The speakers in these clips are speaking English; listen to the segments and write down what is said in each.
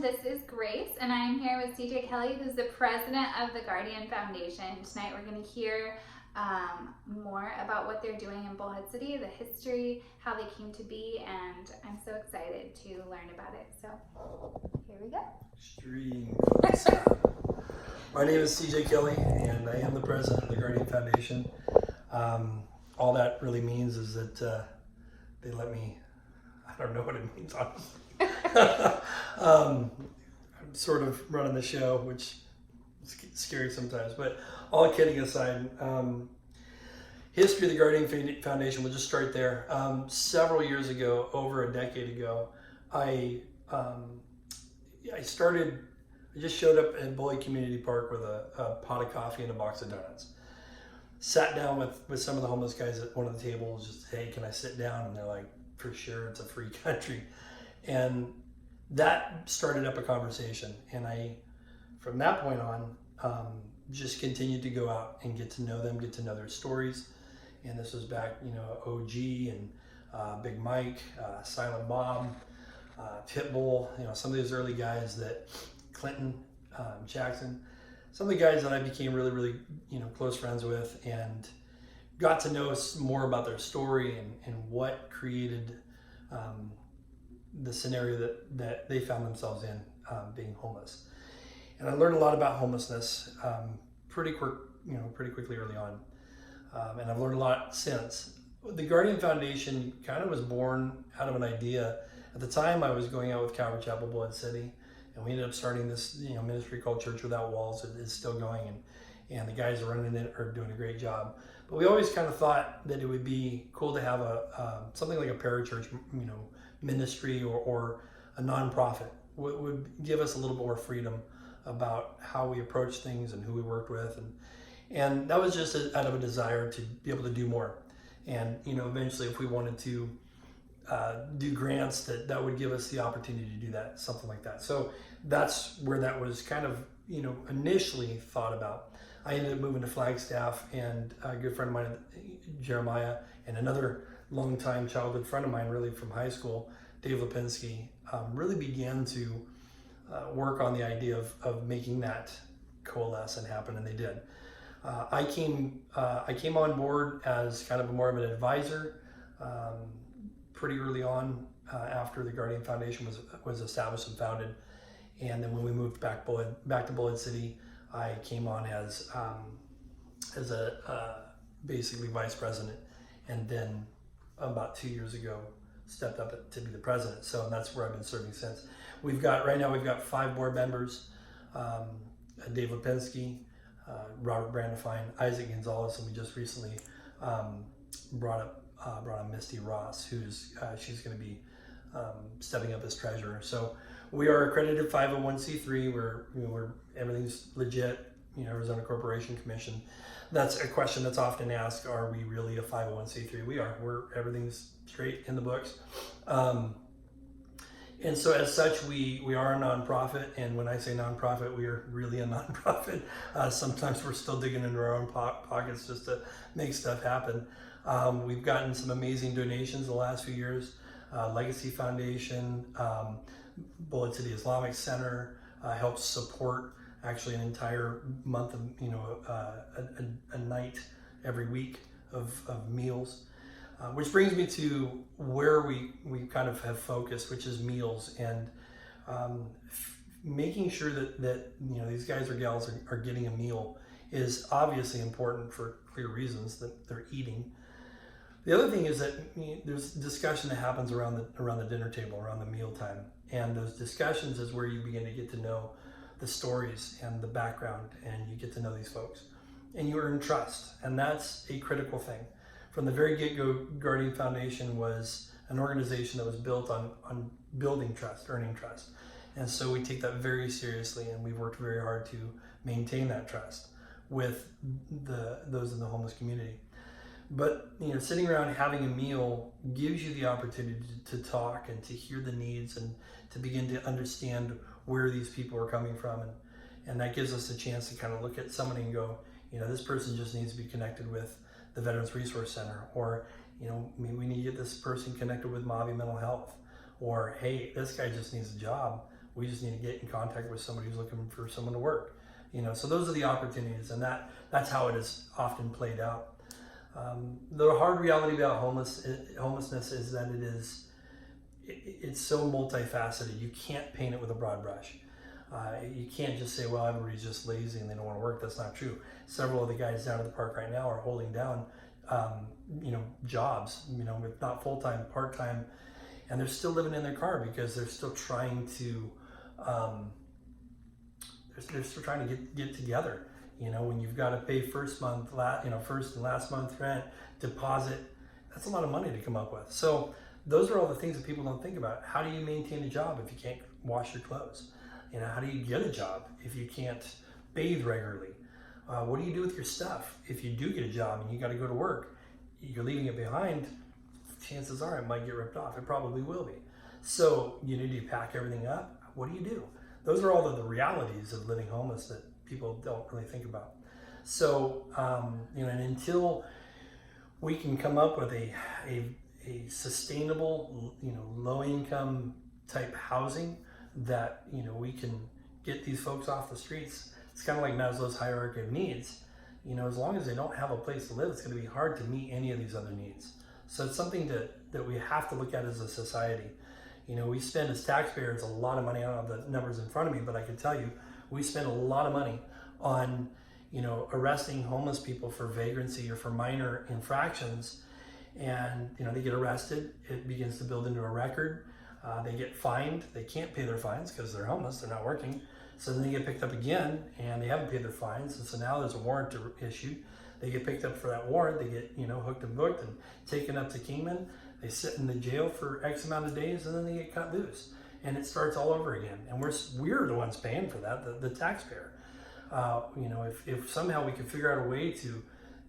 This is Grace, and I'm here with CJ Kelly, who's the president of the Guardian Foundation. Tonight we're going to hear more about what they're doing in Bullhead City, the history, how they came to be, and I'm so excited to learn about it. So here we go. Extreme. My name is CJ Kelly, and I am the president of the Guardian Foundation. All that really means is that they let me, I don't know what it means, honestly. I'm sort of running the show, which is scary sometimes, but all kidding aside, history of the Guardian Foundation, we'll just start there. Several years ago, over a decade ago, I just showed up at Bullhead Community Park with a pot of coffee and a box of donuts. Sat down with some of the homeless guys at one of the tables, just, hey, can I sit down? And they're like, for sure, it's a free country. And that started up a conversation. And I, from that point on, just continued to go out and get to know them, get to know their stories. And this was back, OG and Big Mike, Silent Bob, Pitbull, some of those early guys that Clinton, Jackson, some of the guys that I became really, really, close friends with, and got to know more about their story and what created the scenario that they found themselves in, being homeless. And I learned a lot about homelessness pretty quickly early on, and I've learned a lot since. The Guardian Foundation kind of was born out of an idea. At the time, I was going out with Calvary Chapel, Bullhead City, and we ended up starting this ministry called Church Without Walls. It's still going, and the guys running it are doing a great job. But we always kind of thought that it would be cool to have something like a parachurch, ministry or a nonprofit. Would give us a little more freedom about how we approach things and who we worked with, and that was just out of a desire to be able to do more. And eventually, if we wanted to do grants, that would give us the opportunity to do that, something like that. So that's where that was kind of initially thought about. I ended up moving to Flagstaff, and a good friend of mine, Jeremiah, and another longtime childhood friend of mine, really from high school, Dave Lipinski, really began to work on the idea of making that coalesce and happen, and they did. I came on board as kind of more of an advisor pretty early on after the Guardian Foundation was established and founded, and then when we moved back to Bullhead City, I came on as a basically vice president, and then about 2 years ago stepped up to be the president. So that's where I've been serving since. Right now we've got 5 board members: Dave Lipinski, Robert Brandifine, Isaac Gonzalez, and we just recently brought on Misty Ross, she's going to be stepping up as treasurer. So we are accredited 501c3. We're everything's legit. Arizona Corporation Commission. That's a question that's often asked: are we really a 501c3? We are. Everything's straight in the books. And so as such, we are a nonprofit, and when I say nonprofit, we are really a nonprofit. Sometimes we're still digging into our own pockets just to make stuff happen. We've gotten some amazing donations the last few years. Legacy Foundation, Bullhead City Islamic Center helps support actually an entire month of, a night every week of meals. Which brings me to where we kind of have focused, which is meals, and making sure that these guys or gals are getting a meal is obviously important for clear reasons, that they're eating. The other thing is that there's discussion that happens around the dinner table, around the mealtime, and those discussions is where you begin to get to know the stories and the background, and you get to know these folks, and you earn trust, and that's a critical thing. From the very get-go, Guardian Foundation was an organization that was built on building trust, earning trust. And so we take that very seriously, and we've worked very hard to maintain that trust with those in the homeless community. But sitting around having a meal gives you the opportunity to talk and to hear the needs and to begin to understand where these people are coming from. And that gives us a chance to kind of look at somebody and go, this person just needs to be connected with the Veterans Resource Center, or maybe we need to get this person connected with Mojave Mental Health, or hey, this guy just needs a job. We just need to get in contact with somebody who's looking for someone to work. So those are the opportunities, and that's how it is often played out. The hard reality about homelessness is that it's so multifaceted. You can't paint it with a broad brush. You can't just say, well, everybody's just lazy and they don't want to work. That's not true. Several of the guys down at the park right now are holding down, jobs, if not full-time, part-time, and they're still living in their car because they're still trying to, get together. When you've got to pay first and last month rent, deposit, that's a lot of money to come up with. So those are all the things that people don't think about. How do you maintain a job if you can't wash your clothes? How do you get a job if you can't bathe regularly? What do you do with your stuff? If you do get a job and you got to go to work, you're leaving it behind, chances are it might get ripped off. It probably will be. So, do you pack everything up? What do you do? Those are all the realities of living homeless that people don't really think about. So, and until we can come up with a sustainable, low income type housing that, we can get these folks off the streets. It's kind of like Maslow's hierarchy of needs. As long as they don't have a place to live, it's going to be hard to meet any of these other needs. So it's something that we have to look at as a society. We spend as taxpayers a lot of money. I don't have the numbers in front of me, but I can tell you, we spend a lot of money on, arresting homeless people for vagrancy or for minor infractions. And, they get arrested. It begins to build into a record. They get fined. They can't pay their fines because they're homeless. They're not working. So then they get picked up again and they haven't paid their fines. And so now there's a warrant issued. They get picked up for that warrant. They get, hooked and booked and taken up to Kingman. They sit in the jail for X amount of days and then they get cut loose. And it starts all over again. And we're the ones paying for that, the taxpayer. If somehow we could figure out a way to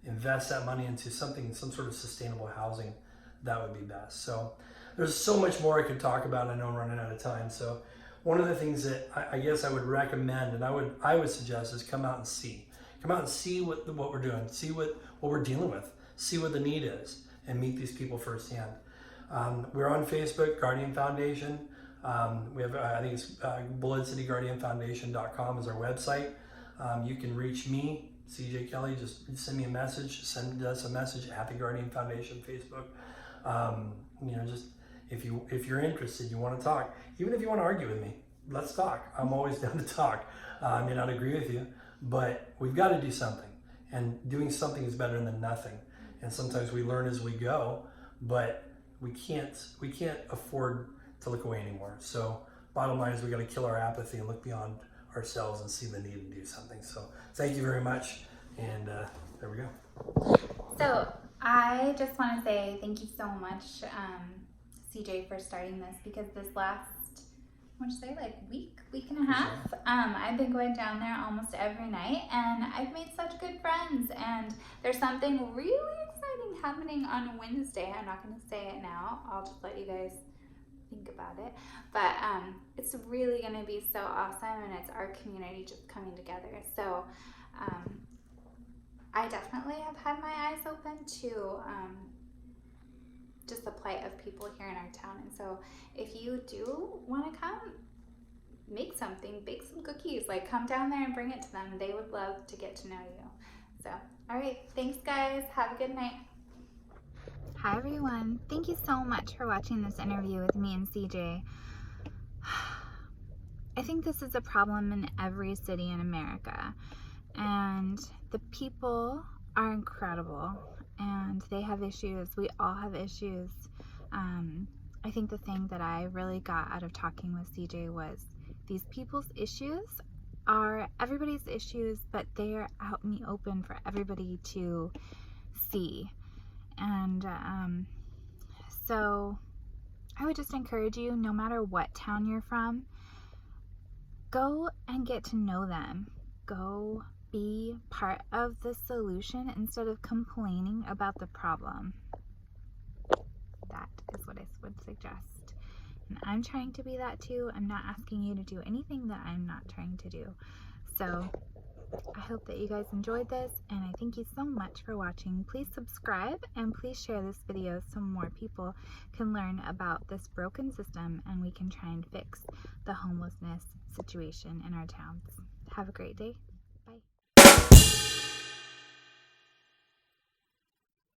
invest that money into some sort of sustainable housing, that would be best. So there's so much more I could talk about. I know I'm running out of time. So one of the things that I guess I would recommend and I would suggest is come out and see. Come out and see what we're doing, see what we're dealing with, see what the need is, and meet these people firsthand. We're on Facebook, Guardian Foundation. We have, I think it's BullheadCityGuardianFoundation.com is our website. You can reach me, CJ Kelly, just send me a message, send us a message at the Guardian Foundation Facebook. Just if you're interested, you want to talk, even if you want to argue with me, let's talk. I'm always down to talk. I may not agree with you, but we've got to do something, and doing something is better than nothing. And sometimes we learn as we go, but we can't afford to look away anymore. So bottom line is we got to kill our apathy and look beyond ourselves and see the need and do something. So thank you very much, and there we go. So I just want to say thank you so much, CJ, for starting this, because this last, week and a half, I've been going down there almost every night, and I've made such good friends, and there's something really exciting happening on Wednesday. I'm not going to say it now. I'll just let you guys think about it, but it's really going to be so awesome, and it's our community just coming together. So I definitely have had my eyes open to just the plight of people here in our town. And so if you do want to come, make something, bake some cookies, come down there and bring it to them. They would love to get to know you. So, all right, thanks guys. Have a good night. Hi everyone. Thank you so much for watching this interview with me and CJ. I think this is a problem in every city in America, and the people are incredible, and they have issues. We all have issues. I think the thing that I really got out of talking with CJ was these people's issues are everybody's issues, but they are out in the open for everybody to see. And so I would just encourage you, no matter what town you're from, go and get to know them. Go be part of the solution instead of complaining about the problem. That is what I would suggest. And I'm trying to be that too. I'm not asking you to do anything that I'm not trying to do. So I hope that you guys enjoyed this, and I thank you so much for watching. Please subscribe and please share this video so more people can learn about this broken system and we can try and fix the homelessness situation in our towns. Have a great day.